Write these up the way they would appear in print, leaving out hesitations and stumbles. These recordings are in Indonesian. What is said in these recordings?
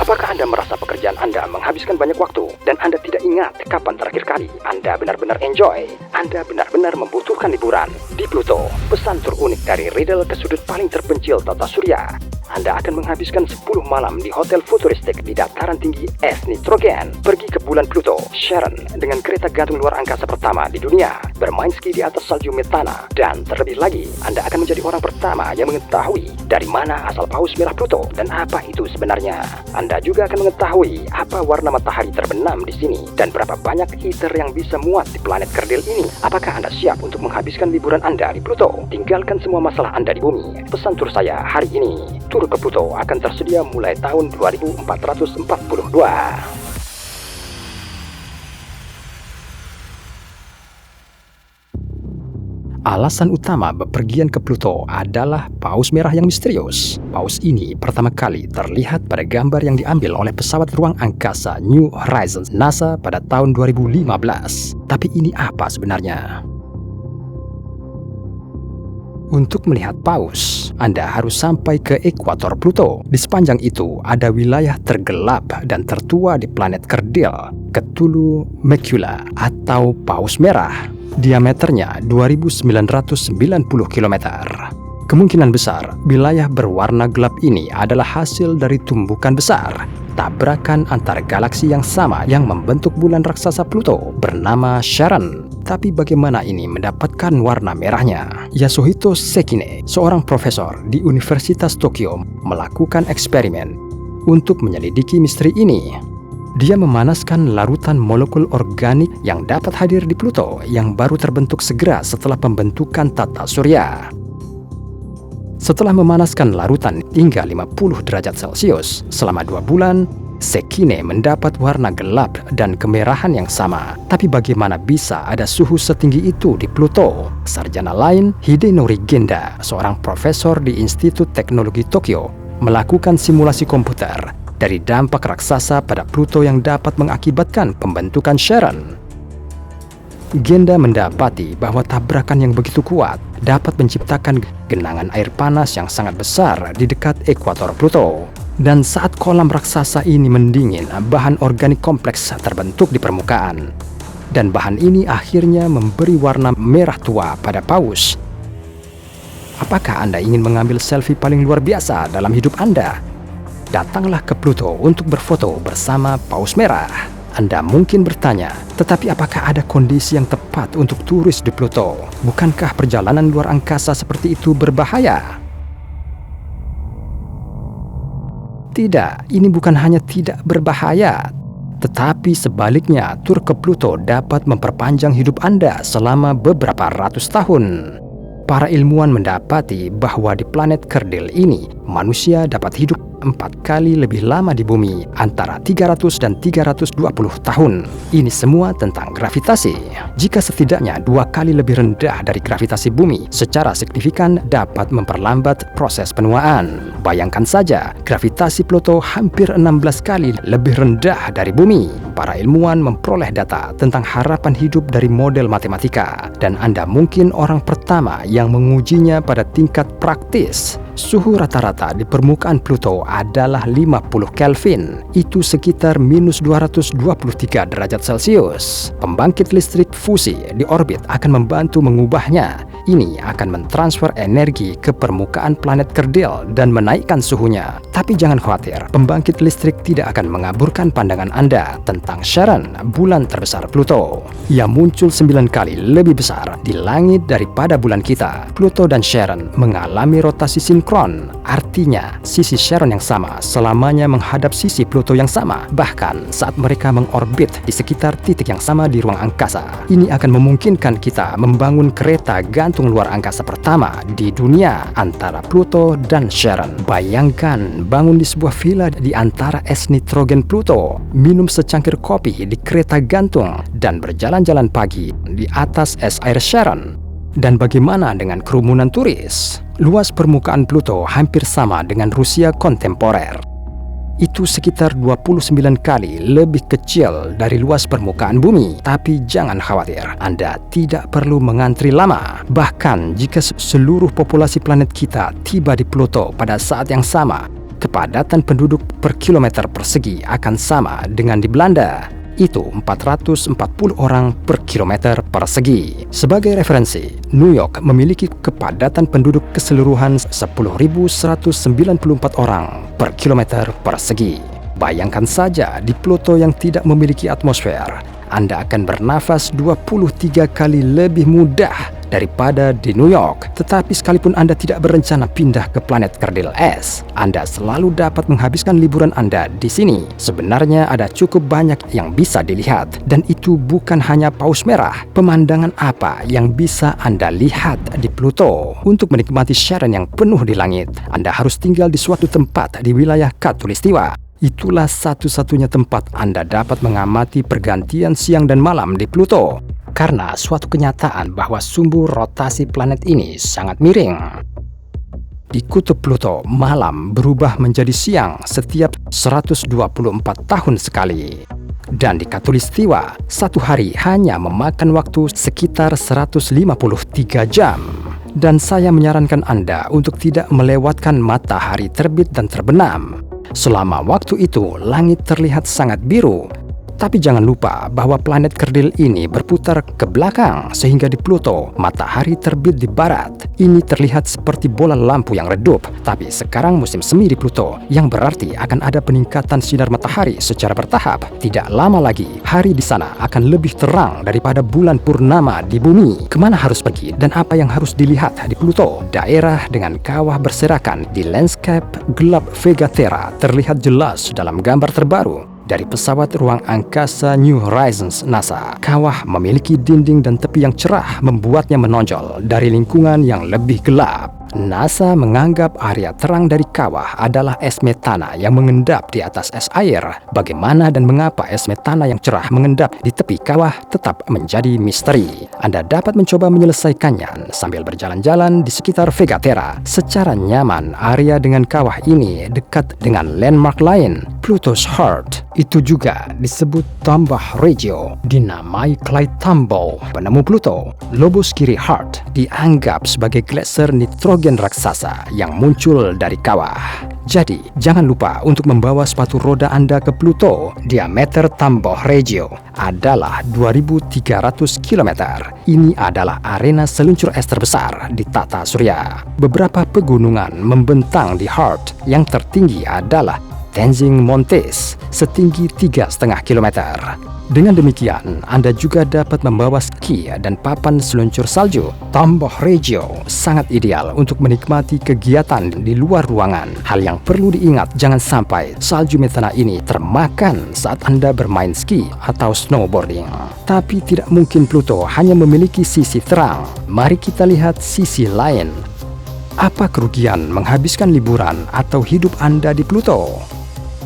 Apakah Anda merasa pekerjaan Anda menghabiskan banyak waktu dan Anda tidak ingat kapan terakhir kali Anda benar-benar enjoy? Anda benar-benar membutuhkan liburan di Pluto. Pesan terunik dari Riddle ke sudut paling terpencil tata surya. Anda akan menghabiskan 10 malam di hotel futuristik di dataran tinggi es nitrogen. Pergi ke bulan Pluto, Charon, dengan kereta gantung luar angkasa pertama di dunia. Bermain ski di atas salju metana. Dan terlebih lagi, Anda akan menjadi orang pertama yang mengetahui dari mana asal paus merah Pluto dan apa itu sebenarnya. Anda juga akan mengetahui apa warna matahari terbenam di sini dan berapa banyak ITER yang bisa muat di planet kerdil ini. Apakah Anda siap untuk menghabiskan liburan Anda di Pluto? Tinggalkan semua masalah Anda di bumi. Pesan tur saya hari ini. Tur ke Pluto akan tersedia mulai tahun 2442. Alasan utama bepergian ke Pluto adalah paus merah yang misterius. Paus ini pertama kali terlihat pada gambar yang diambil oleh pesawat ruang angkasa New Horizons NASA pada tahun 2015. Tapi ini apa sebenarnya? Untuk melihat paus, Anda harus sampai ke ekuator Pluto. Di sepanjang itu ada wilayah tergelap dan tertua di planet kerdil, Cthulhu Macula atau paus merah. Diameternya 2.990 km. Kemungkinan besar, wilayah berwarna gelap ini adalah hasil dari tumbukan besar, tabrakan antar galaksi yang sama yang membentuk bulan raksasa Pluto bernama Charon. Tapi bagaimana ini mendapatkan warna merahnya? Yasuhito Sekine, seorang profesor di Universitas Tokyo, melakukan eksperimen untuk menyelidiki misteri ini. Dia memanaskan larutan molekul organik yang dapat hadir di Pluto yang baru terbentuk segera setelah pembentukan tata surya. Setelah memanaskan larutan hingga 50 derajat Celcius selama 2 bulan, Sekine mendapat warna gelap dan kemerahan yang sama. Tapi bagaimana bisa ada suhu setinggi itu di Pluto? Sarjana lain, Hidenori Genda, seorang profesor di Institut Teknologi Tokyo, melakukan simulasi komputer dari dampak raksasa pada Pluto yang dapat mengakibatkan pembentukan Charon. Genda mendapati bahwa tabrakan yang begitu kuat dapat menciptakan genangan air panas yang sangat besar di dekat ekuator Pluto. Dan saat kolam raksasa ini mendingin, bahan organik kompleks terbentuk di permukaan. Dan bahan ini akhirnya memberi warna merah tua pada paus. Apakah Anda ingin mengambil selfie paling luar biasa dalam hidup Anda? Datanglah ke Pluto untuk berfoto bersama paus merah. Anda mungkin bertanya, tetapi apakah ada kondisi yang tepat untuk turis di Pluto? Bukankah perjalanan luar angkasa seperti itu berbahaya? Tidak, ini bukan hanya tidak berbahaya, tetapi sebaliknya tur ke Pluto dapat memperpanjang hidup Anda selama beberapa ratus tahun. Para ilmuwan mendapati bahwa di planet kerdil ini, manusia dapat hidup 4 kali lebih lama di bumi, antara 300 dan 320 tahun. Ini semua tentang gravitasi. Jika setidaknya 2 kali lebih rendah dari gravitasi bumi, secara signifikan dapat memperlambat proses penuaan. Bayangkan saja, gravitasi Pluto hampir 16 kali lebih rendah dari bumi. Para ilmuwan memperoleh data tentang harapan hidup dari model matematika, dan Anda mungkin orang pertama yang mengujinya pada tingkat praktis. Suhu rata-rata di permukaan Pluto adalah 50 Kelvin. Itu sekitar minus 223 derajat Celcius. Pembangkit listrik fusi di orbit akan membantu mengubahnya. Ini akan mentransfer energi ke permukaan planet kerdil dan menaikkan suhunya. Tapi jangan khawatir, pembangkit listrik tidak akan mengaburkan pandangan Anda tentang Charon, bulan terbesar Pluto. Ia muncul 9 kali lebih besar di langit daripada bulan kita. Pluto dan Charon mengalami rotasi sinkron. Artinya, sisi Charon yang sama selamanya menghadap sisi Pluto yang sama. Bahkan saat mereka mengorbit di sekitar titik yang sama di ruang angkasa. Ini akan memungkinkan kita membangun kereta gantung luar angkasa pertama di dunia antara Pluto dan Charon. Bayangkan bangun di sebuah villa di antara es nitrogen Pluto, minum secangkir kopi di kereta gantung, dan berjalan-jalan pagi di atas es air Charon. Dan bagaimana dengan kerumunan turis? Luas permukaan Pluto hampir sama dengan Rusia kontemporer. Itu sekitar 29 kali lebih kecil dari luas permukaan bumi. Tapi jangan khawatir, Anda tidak perlu mengantri lama. Bahkan jika seluruh populasi planet kita tiba di Pluto pada saat yang sama, kepadatan penduduk per kilometer persegi akan sama dengan di Belanda, itu 440 orang per kilometer persegi. Sebagai referensi, New York memiliki kepadatan penduduk keseluruhan 10.194 orang per kilometer persegi. Bayangkan saja di Pluto yang tidak memiliki atmosfer, Anda akan bernafas 23 kali lebih mudah daripada di New York. Tetapi sekalipun Anda tidak berencana pindah ke planet kerdil es, Anda selalu dapat menghabiskan liburan Anda di sini. Sebenarnya ada cukup banyak yang bisa dilihat, dan itu bukan hanya paus merah. Pemandangan apa yang bisa Anda lihat di Pluto? Untuk menikmati Charon yang penuh di langit, Anda harus tinggal di suatu tempat di wilayah Khatulistiwa. Itulah satu-satunya tempat Anda dapat mengamati pergantian siang dan malam di Pluto, karena suatu kenyataan bahwa sumbu rotasi planet ini sangat miring. Di kutub Pluto, malam berubah menjadi siang setiap 124 tahun sekali. Dan di Khatulistiwa, satu hari hanya memakan waktu sekitar 153 jam. Dan saya menyarankan Anda untuk tidak melewatkan matahari terbit dan terbenam. Selama waktu itu, langit terlihat sangat biru. Tapi jangan lupa bahwa planet kerdil ini berputar ke belakang, sehingga di Pluto, matahari terbit di barat. Ini terlihat seperti bola lampu yang redup. Tapi sekarang musim semi di Pluto, yang berarti akan ada peningkatan sinar matahari secara bertahap. Tidak lama lagi, hari di sana akan lebih terang daripada bulan purnama di bumi. Kemana harus pergi dan apa yang harus dilihat di Pluto? Daerah dengan kawah berserakan di landscape gelap Vega Terra terlihat jelas dalam gambar terbaru dari pesawat ruang angkasa New Horizons NASA. Kawah memiliki dinding dan tepi yang cerah, membuatnya menonjol dari lingkungan yang lebih gelap. NASA menganggap area terang dari kawah adalah es metana yang mengendap di atas es air. Bagaimana dan mengapa es metana yang cerah mengendap di tepi kawah tetap menjadi misteri. Anda dapat mencoba menyelesaikannya sambil berjalan-jalan di sekitar Vega Terra. Secara nyaman, area dengan kawah ini dekat dengan landmark lain, Pluto's Heart. Itu juga disebut Tambah Regio, dinamai Clyde Tombaugh, penemu Pluto. Lobos kiri Heart dianggap sebagai gletser nitrogen raksasa yang muncul dari kawah. Jadi, jangan lupa untuk membawa sepatu roda Anda ke Pluto. Diameter Tambah Regio adalah 2.300 km. Ini adalah arena seluncur es terbesar di tata surya. Beberapa pegunungan membentang di Heart. Yang tertinggi adalah Tenzing Montes, setinggi 3,5 km. Dengan demikian, Anda juga dapat membawa ski dan papan seluncur salju. Tambah Regio sangat ideal untuk menikmati kegiatan di luar ruangan. Hal yang perlu diingat, jangan sampai salju metana ini termakan saat Anda bermain ski atau snowboarding. Tapi tidak mungkin Pluto hanya memiliki sisi terang. Mari kita lihat sisi lain. Apa kerugian menghabiskan liburan atau hidup Anda di Pluto?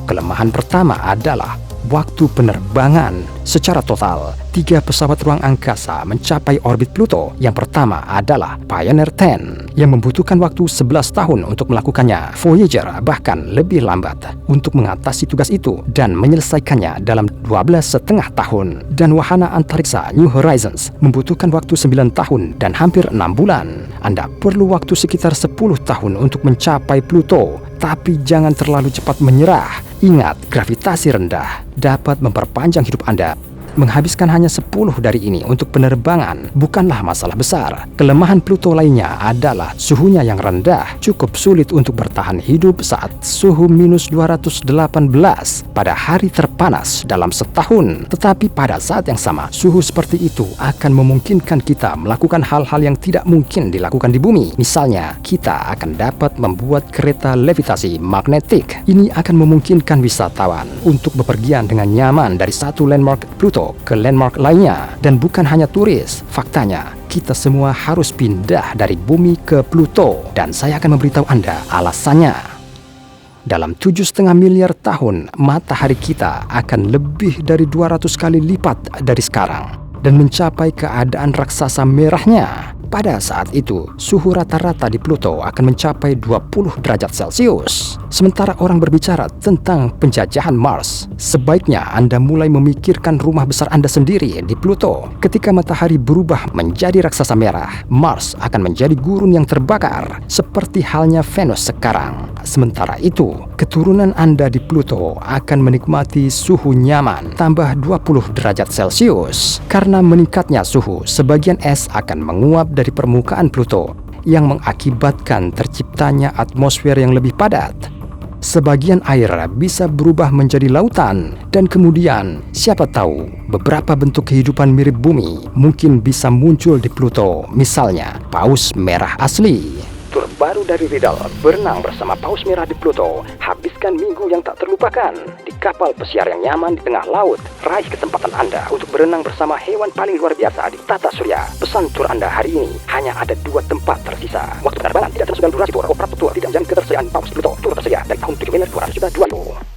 Kelemahan pertama adalah waktu penerbangan. Secara total, 3 pesawat ruang angkasa mencapai orbit Pluto. Yang pertama adalah Pioneer 10 yang membutuhkan waktu 11 tahun untuk melakukannya. Voyager bahkan lebih lambat untuk mengatasi tugas itu dan menyelesaikannya dalam 12,5 tahun. Dan wahana antariksa New Horizons membutuhkan waktu 9 tahun dan hampir 6 bulan. Anda perlu waktu sekitar 10 tahun untuk mencapai Pluto. Tapi jangan terlalu cepat menyerah. Ingat, gravitasi rendah dapat memperpanjang hidup Anda. Menghabiskan hanya 10 dari ini untuk penerbangan bukanlah masalah besar. Kelemahan Pluto lainnya adalah suhunya yang rendah. Cukup sulit untuk bertahan hidup saat suhu minus 218 pada hari terpanas dalam setahun. Tetapi pada saat yang sama, suhu seperti itu akan memungkinkan kita melakukan hal-hal yang tidak mungkin dilakukan di bumi. Misalnya, kita akan dapat membuat kereta levitasi magnetik. Ini akan memungkinkan wisatawan untuk bepergian dengan nyaman dari satu landmark Pluto ke landmark lainnya. Dan bukan hanya turis, faktanya kita semua harus pindah dari bumi ke Pluto. Dan saya akan memberitahu Anda alasannya. Dalam 7,5 miliar tahun, matahari kita akan lebih dari 200 kali lipat dari sekarang dan mencapai keadaan raksasa merahnya. Pada saat itu, suhu rata-rata di Pluto akan mencapai 20 derajat Celcius. Sementara orang berbicara tentang penjajahan Mars, sebaiknya Anda mulai memikirkan rumah besar Anda sendiri di Pluto. Ketika matahari berubah menjadi raksasa merah, Mars akan menjadi gurun yang terbakar, seperti halnya Venus sekarang. Sementara itu, keturunan Anda di Pluto akan menikmati suhu nyaman tambah 20 derajat Celcius. Karena meningkatnya suhu, sebagian es akan menguap dari permukaan Pluto yang mengakibatkan terciptanya atmosfer yang lebih padat. Sebagian air bisa berubah menjadi lautan, dan kemudian siapa tahu beberapa bentuk kehidupan mirip bumi mungkin bisa muncul di Pluto, misalnya paus merah asli. Tur baru dari Riddle, berenang bersama paus merah di Pluto. Habiskan minggu yang tak terlupakan di kapal pesiar yang nyaman di tengah laut. Raih kesempatan Anda untuk berenang bersama hewan paling luar biasa di tata surya. Pesan tur Anda hari ini, hanya ada 2 tempat tersisa. Waktu penerbangan tidak termasuk dalam durasi tur. Operator tur tidak menjamin ketersediaan paus Pluto. Tur tersedia dari tahun 7 miliar 200 juta 2000.